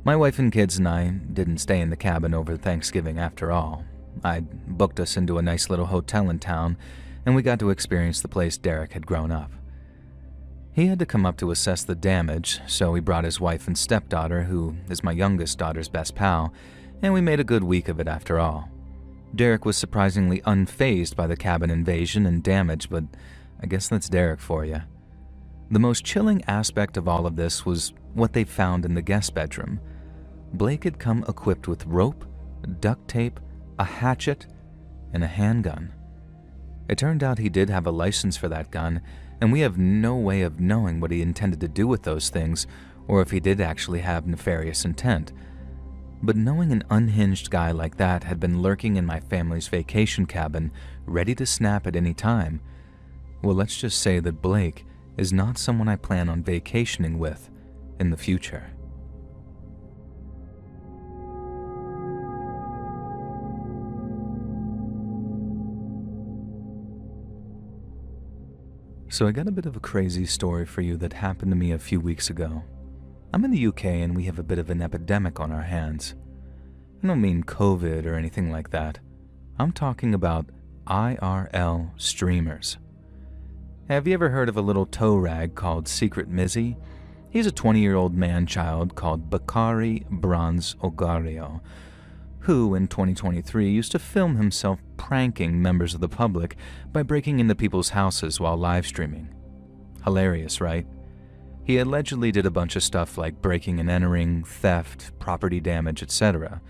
My wife and kids and I didn't stay in the cabin over Thanksgiving after all. I'd booked us into a nice little hotel in town, and we got to experience the place Derek had grown up. He had to come up to assess the damage, so he brought his wife and stepdaughter, who is my youngest daughter's best pal, and we made a good week of it after all. Derek was surprisingly unfazed by the cabin invasion and damage, but I guess that's Derek for you. The most chilling aspect of all of this was what they found in the guest bedroom. Blake had come equipped with rope, duct tape, a hatchet, and a handgun. It turned out he did have a license for that gun, and we have no way of knowing what he intended to do with those things or if he did actually have nefarious intent. But knowing an unhinged guy like that had been lurking in my family's vacation cabin, ready to snap at any time, well, let's just say that Blake is not someone I plan on vacationing with in the future. So I got a bit of a crazy story for you that happened to me a few weeks ago. I'm in the UK and we have a bit of an epidemic on our hands. I don't mean COVID or anything like that. I'm talking about IRL streamers. Have you ever heard of a little tow rag called Secret Mizzy? He's a 20-year-old man-child called Bakari Bronze Ogario, who in 2023 used to film himself pranking members of the public by breaking into people's houses while live streaming. Hilarious, right? He allegedly did a bunch of stuff like breaking and entering, theft, property damage, etc.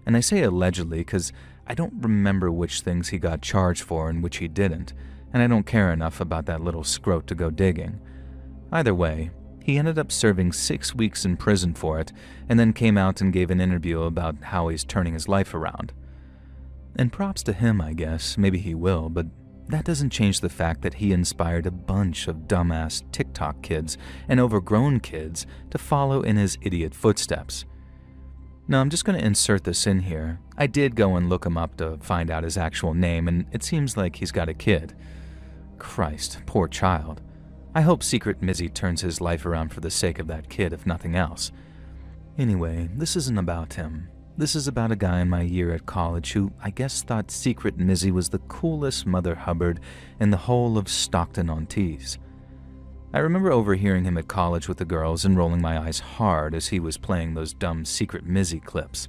And I say allegedly because I don't remember which things he got charged for and which he didn't, and I don't care enough about that little scrote to go digging. Either way, he ended up serving 6 weeks in prison for it, and then came out and gave an interview about how he's turning his life around. And props to him, I guess, maybe he will, but that doesn't change the fact that he inspired a bunch of dumbass TikTok kids and overgrown kids to follow in his idiot footsteps. Now, I'm just going to insert this in here. I did go and look him up to find out his actual name, and it seems like he's got a kid. Christ, poor child. I hope Secret Mizzy turns his life around for the sake of that kid, if nothing else. Anyway, this isn't about him. This is about a guy in my year at college who I guess thought Secret Mizzy was the coolest Mother Hubbard in the whole of Stockton-on-Tees. I remember overhearing him at college with the girls and rolling my eyes hard as he was playing those dumb Secret Mizzy clips.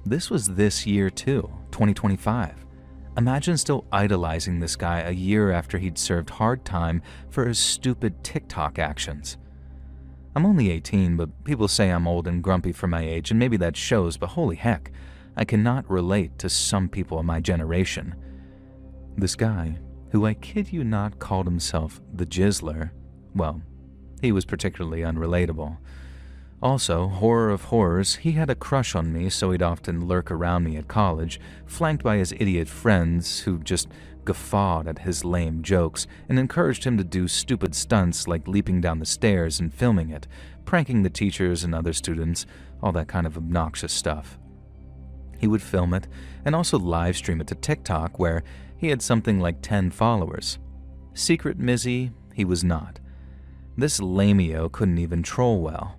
This was this year too, 2025. Imagine still idolizing this guy a year after he'd served hard time for his stupid TikTok actions. I'm only 18, but people say I'm old and grumpy for my age, and maybe that shows, but holy heck, I cannot relate to some people of my generation. This guy, who I kid you not called himself the Jizzler, well, he was particularly unrelatable. Also, horror of horrors, he had a crush on me, so he'd often lurk around me at college, flanked by his idiot friends who just guffawed at his lame jokes and encouraged him to do stupid stunts like leaping down the stairs and filming it, pranking the teachers and other students, all that kind of obnoxious stuff. He would film it and also live stream it to TikTok, where he had something like 10 followers. Secret Mizzy, he was not. This lameo couldn't even troll well.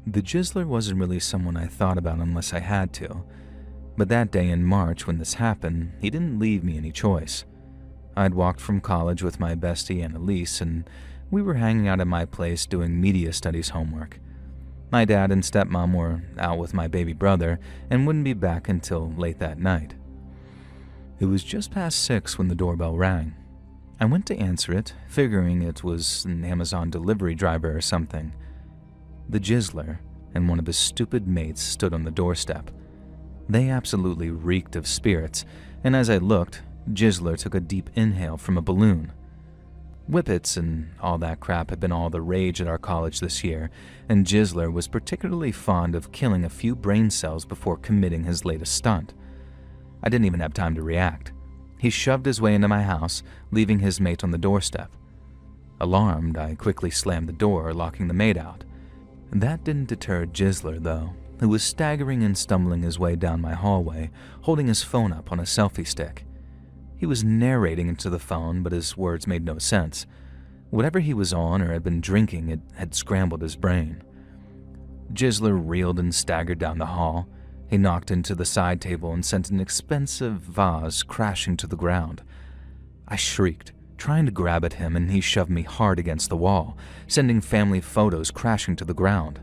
The Jizzler wasn't really someone I thought about unless I had to, but that day in March when this happened, he didn't leave me any choice. I'd walked from college with my bestie Annalise, and we were hanging out at my place doing media studies homework. My dad and stepmom were out with my baby brother and wouldn't be back until late that night. It was just past 6 when the doorbell rang. I went to answer it, figuring it was an Amazon delivery driver or something. The Jizzler and one of his stupid mates stood on the doorstep. They absolutely reeked of spirits, and as I looked, Jizzler took a deep inhale from a balloon. Whippets and all that crap had been all the rage at our college this year, and Jizzler was particularly fond of killing a few brain cells before committing his latest stunt. I didn't even have time to react. He shoved his way into my house, leaving his mate on the doorstep. Alarmed, I quickly slammed the door, locking the maid out. That didn't deter Jizzler, though, who was staggering and stumbling his way down my hallway, holding his phone up on a selfie stick. He was narrating into the phone, but his words made no sense. Whatever he was on or had been drinking, it had scrambled his brain. Jizzler reeled and staggered down the hall. He knocked into the side table and sent an expensive vase crashing to the ground. I shrieked, trying to grab at him, and he shoved me hard against the wall, sending family photos crashing to the ground.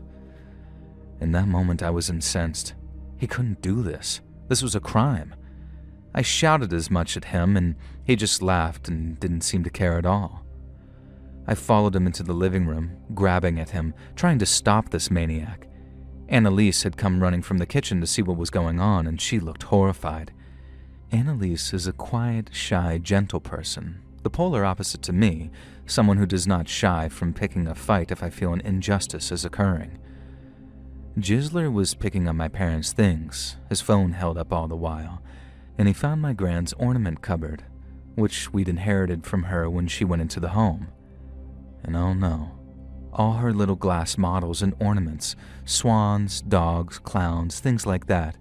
In that moment, I was incensed. He couldn't do this. This was a crime. I shouted as much at him, and he just laughed and didn't seem to care at all. I followed him into the living room, grabbing at him, trying to stop this maniac. Annalise had come running from the kitchen to see what was going on, and she looked horrified. Annalise is a quiet, shy, gentle person, the polar opposite to me, someone who does not shy from picking a fight if I feel an injustice is occurring. Gisler was picking up my parents' things, his phone held up all the while, and he found my grand's ornament cupboard, which we'd inherited from her when she went into the home. And oh no, all her little glass models and ornaments, swans, dogs, clowns, things like that.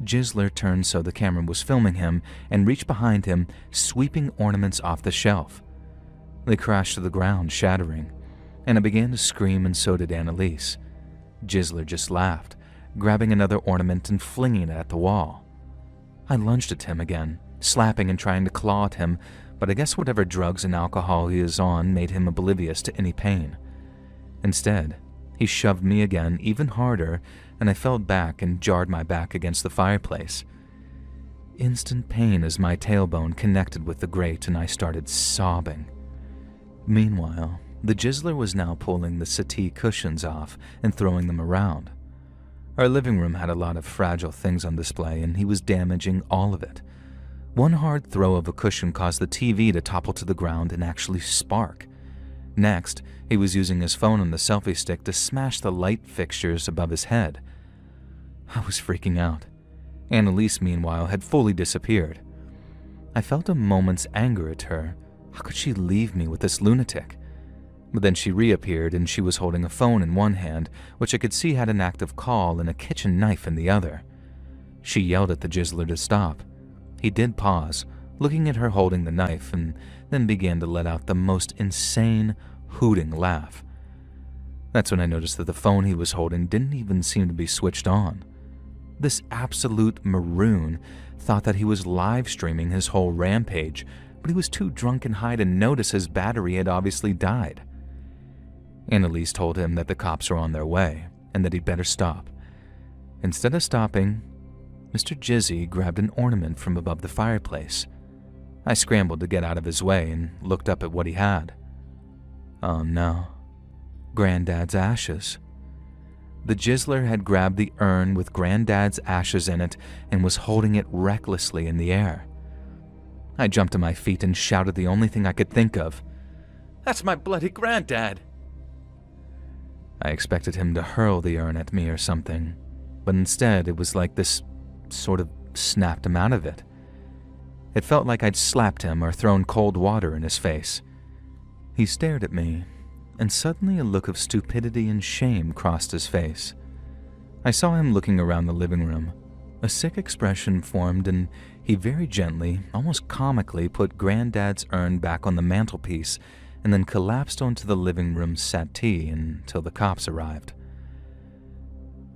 Gisler turned so the camera was filming him and reached behind him, sweeping ornaments off the shelf. They crashed to the ground, shattering, and I began to scream, and so did Annalise. Gisler just laughed, grabbing another ornament and flinging it at the wall. I lunged at him again, slapping and trying to claw at him, but I guess whatever drugs and alcohol he is on made him oblivious to any pain. Instead, he shoved me again, even harder, and I fell back and jarred my back against the fireplace. Instant pain as my tailbone connected with the grate, and I started sobbing. Meanwhile, the Gisler was now pulling the settee cushions off and throwing them around. Our living room had a lot of fragile things on display, and he was damaging all of it. One hard throw of a cushion caused the TV to topple to the ground and actually spark. Next, he was using his phone on the selfie stick to smash the light fixtures above his head. I was freaking out. Annalise, meanwhile, had fully disappeared. I felt a moment's anger at her. How could she leave me with this lunatic? But then she reappeared, and she was holding a phone in one hand, which I could see had an active call, and a kitchen knife in the other. She yelled at the Gisler to stop. He did pause, looking at her holding the knife, and then began to let out the most insane, hooting laugh. That's when I noticed that the phone he was holding didn't even seem to be switched on. This absolute maroon thought that he was live streaming his whole rampage, but he was too drunk and high to notice his battery had obviously died. Annalise told him that the cops were on their way and that he'd better stop. Instead of stopping, Mr. Jizzy grabbed an ornament from above the fireplace. I scrambled to get out of his way and looked up at what he had. Oh no, Granddad's ashes. The Gisler had grabbed the urn with Granddad's ashes in it and was holding it recklessly in the air. I jumped to my feet and shouted the only thing I could think of. "That's my bloody Granddad!" I expected him to hurl the urn at me or something, but instead it was like this sort of snapped him out of it. It felt like I'd slapped him or thrown cold water in his face. He stared at me, and suddenly a look of stupidity and shame crossed his face. I saw him looking around the living room. A sick expression formed, and he very gently, almost comically, put Granddad's urn back on the mantelpiece and then collapsed onto the living room settee until the cops arrived.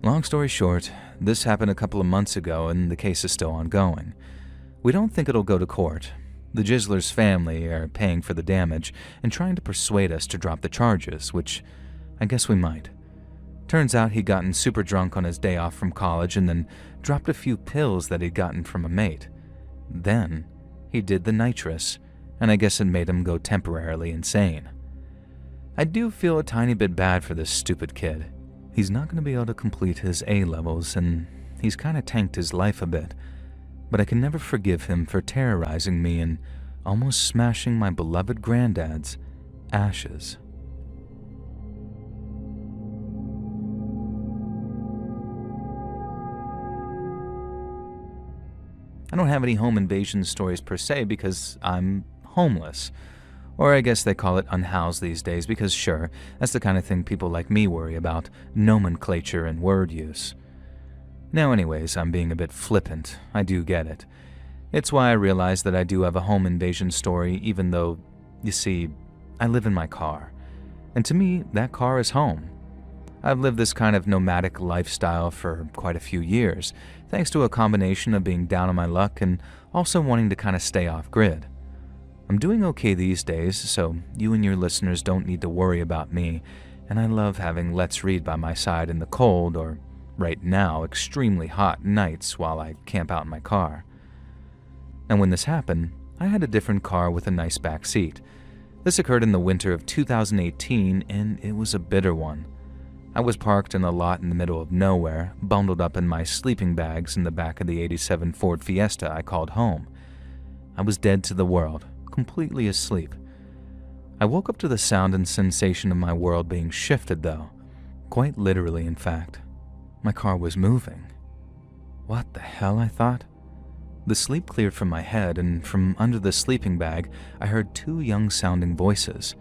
Long story short, this happened a couple of months ago and the case is still ongoing. We don't think it'll go to court. The Gisler's family are paying for the damage and trying to persuade us to drop the charges, which I guess we might. Turns out he'd gotten super drunk on his day off from college and then dropped a few pills that he'd gotten from a mate. Then he did the nitrous, and I guess it made him go temporarily insane. I do feel a tiny bit bad for this stupid kid. He's not going to be able to complete his A-levels, and he's kind of tanked his life a bit, but I can never forgive him for terrorizing me and almost smashing my beloved Granddad's ashes. I don't have any home invasion stories per se because I'm homeless. Or I guess they call it unhoused these days because sure, that's the kind of thing people like me worry about, nomenclature and word use. Now anyways, I'm being a bit flippant, I do get it. It's why I realize that I do have a home invasion story even though, you see, I live in my car. And to me, that car is home. I've lived this kind of nomadic lifestyle for quite a few years, thanks to a combination of being down on my luck and also wanting to kind of stay off grid. I'm doing okay these days, so you and your listeners don't need to worry about me, and I love having Let's Read by my side in the cold or, right now, extremely hot nights while I camp out in my car. And when this happened, I had a different car with a nice back seat. This occurred in the winter of 2018, and it was a bitter one. I was parked in a lot in the middle of nowhere, bundled up in my sleeping bags in the back of the '87 Ford Fiesta I called home. I was dead to the world, completely asleep. I woke up to the sound and sensation of my world being shifted, though. Quite literally, in fact. My car was moving. What the hell, I thought? The sleep cleared from my head, and from under the sleeping bag, I heard two young-sounding voices.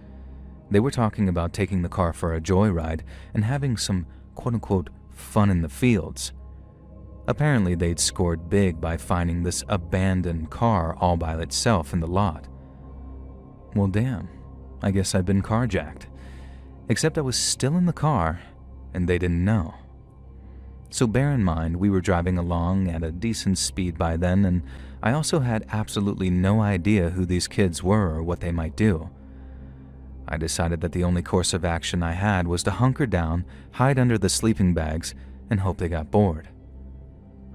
They were talking about taking the car for a joyride and having some quote-unquote fun in the fields. Apparently, they'd scored big by finding this abandoned car all by itself in the lot. Well, damn. I guess I'd been carjacked. Except I was still in the car, and they didn't know. So bear in mind, we were driving along at a decent speed by then, and I also had absolutely no idea who these kids were or what they might do. I decided that the only course of action I had was to hunker down, hide under the sleeping bags, and hope they got bored.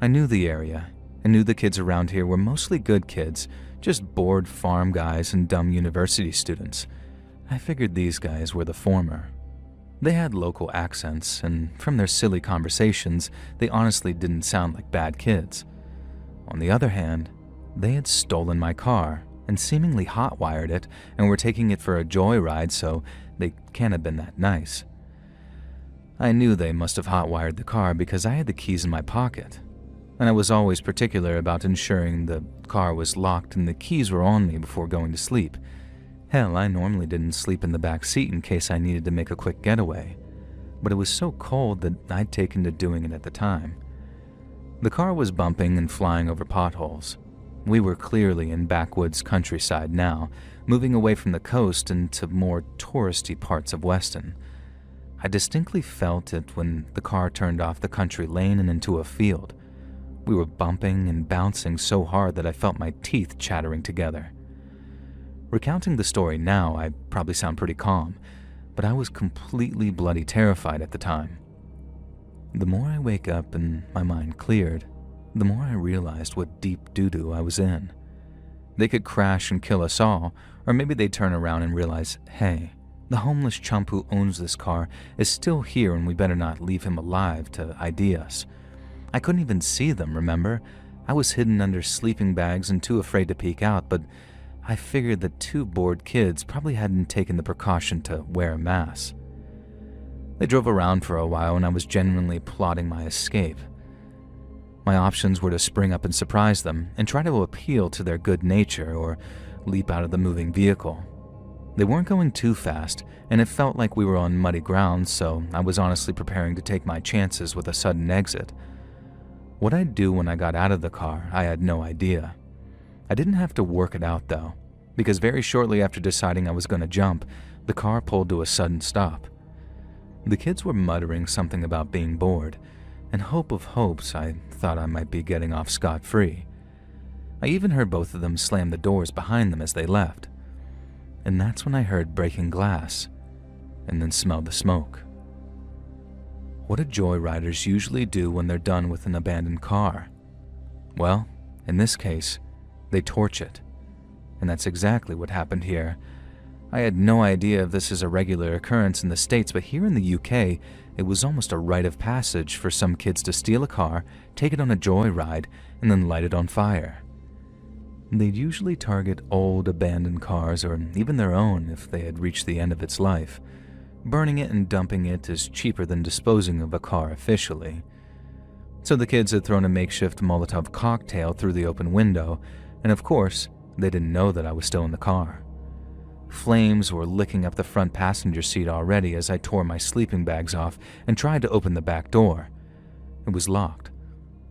I knew the area, and knew the kids around here were mostly good kids, just bored farm guys and dumb university students. I figured these guys were the former. They had local accents, and from their silly conversations, they honestly didn't sound like bad kids. On the other hand, they had stolen my car and seemingly hotwired it and were taking it for a joyride, so they can't have been that nice. I knew they must have hotwired the car because I had the keys in my pocket, and I was always particular about ensuring the car was locked and the keys were on me before going to sleep. Hell, I normally didn't sleep in the back seat in case I needed to make a quick getaway, but it was so cold that I'd taken to doing it at the time. The car was bumping and flying over potholes. We were clearly in backwoods countryside now, moving away from the coast into more touristy parts of Weston. I distinctly felt it when the car turned off the country lane and into a field. We were bumping and bouncing so hard that I felt my teeth chattering together. Recounting the story now, I probably sound pretty calm, but I was completely bloody terrified at the time. The more I wake up and my mind cleared, the more I realized what deep doo-doo I was in. They could crash and kill us all, or maybe they'd turn around and realize, hey, the homeless chump who owns this car is still here and we better not leave him alive to ID us. I couldn't even see them, remember? I was hidden under sleeping bags and too afraid to peek out, but I figured that two bored kids probably hadn't taken the precaution to wear a mask. They drove around for a while and I was genuinely plotting my escape. My options were to spring up and surprise them and try to appeal to their good nature or leap out of the moving vehicle. They weren't going too fast, and it felt like we were on muddy ground, so I was honestly preparing to take my chances with a sudden exit. What I'd do when I got out of the car, I had no idea. I didn't have to work it out though, because very shortly after deciding I was going to jump, the car pulled to a sudden stop. The kids were muttering something about being bored, and hope of hopes I thought I might be getting off scot-free. I even heard both of them slam the doors behind them as they left. And that's when I heard breaking glass, and then smelled the smoke. What do joyriders usually do when they're done with an abandoned car? Well, in this case, they torch it. And that's exactly what happened here. I had no idea if this is a regular occurrence in the States, but here in the UK, it was almost a rite of passage for some kids to steal a car, take it on a joyride, and then light it on fire. They'd usually target old, abandoned cars, or even their own if they had reached the end of its life. Burning it and dumping it is cheaper than disposing of a car officially. So the kids had thrown a makeshift Molotov cocktail through the open window, and of course, they didn't know that I was still in the car. Flames were licking up the front passenger seat already as I tore my sleeping bags off and tried to open the back door. It was locked.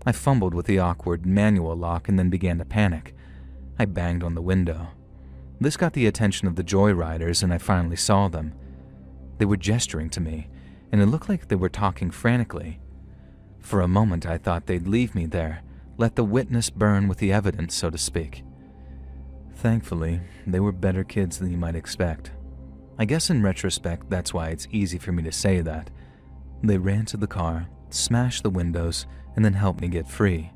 I fumbled with the awkward manual lock and then began to panic. I banged on the window. This got the attention of the joyriders and I finally saw them. They were gesturing to me, and it looked like they were talking frantically. For a moment I thought they'd leave me there, let the witness burn with the evidence, so to speak. Thankfully, they were better kids than you might expect. I guess in retrospect that's why it's easy for me to say that. They ran to the car, smashed the windows, and then helped me get free.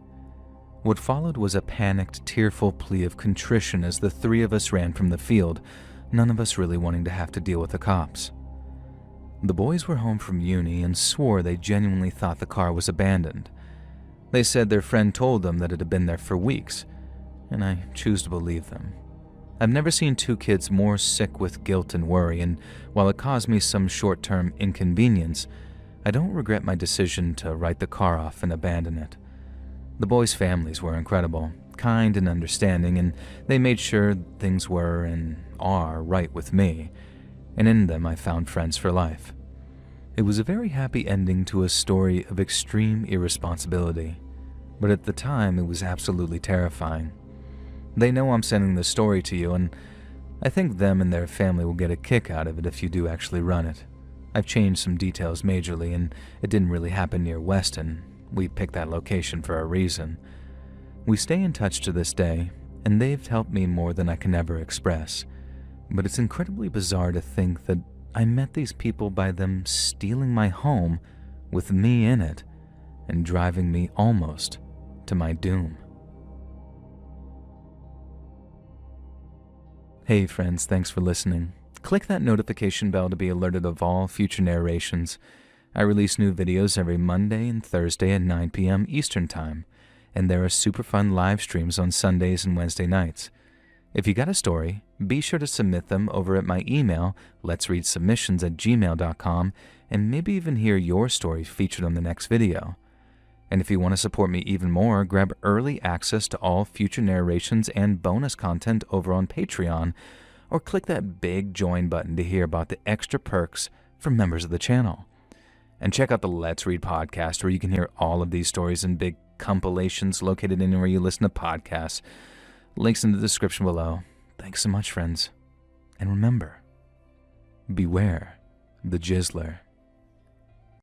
What followed was a panicked, tearful plea of contrition as the three of us ran from the field, none of us really wanting to have to deal with the cops. The boys were home from uni and swore they genuinely thought the car was abandoned. They said their friend told them that it had been there for weeks, and I choose to believe them. I've never seen two kids more sick with guilt and worry, and while it caused me some short-term inconvenience, I don't regret my decision to write the car off and abandon it. The boys' families were incredible, kind and understanding, and they made sure things were and are right with me, and in them I found friends for life. It was a very happy ending to a story of extreme irresponsibility, but at the time it was absolutely terrifying. They know I'm sending this story to you, and I think them and their family will get a kick out of it if you do actually run it. I've changed some details majorly, and it didn't really happen near Weston. We picked that location for a reason. We stay in touch to this day, and they've helped me more than I can ever express. But it's incredibly bizarre to think that I met these people by them stealing my home with me in it and driving me almost to my doom. Hey friends, thanks for listening. Click that notification bell to be alerted of all future narrations. I release new videos every Monday and Thursday at 9 p.m. Eastern Time, and there are super fun live streams on Sundays and Wednesday nights. If you got a story, be sure to submit them over at my email, letsreadsubmissions@gmail.com, and maybe even hear your story featured on the next video. And if you want to support me even more, grab early access to all future narrations and bonus content over on Patreon, or click that big join button to hear about the extra perks for members of the channel. And check out the Let's Read podcast, where you can hear all of these stories in big compilations located anywhere you listen to podcasts. Links in the description below. Thanks so much, friends. And remember, beware the Jizzler.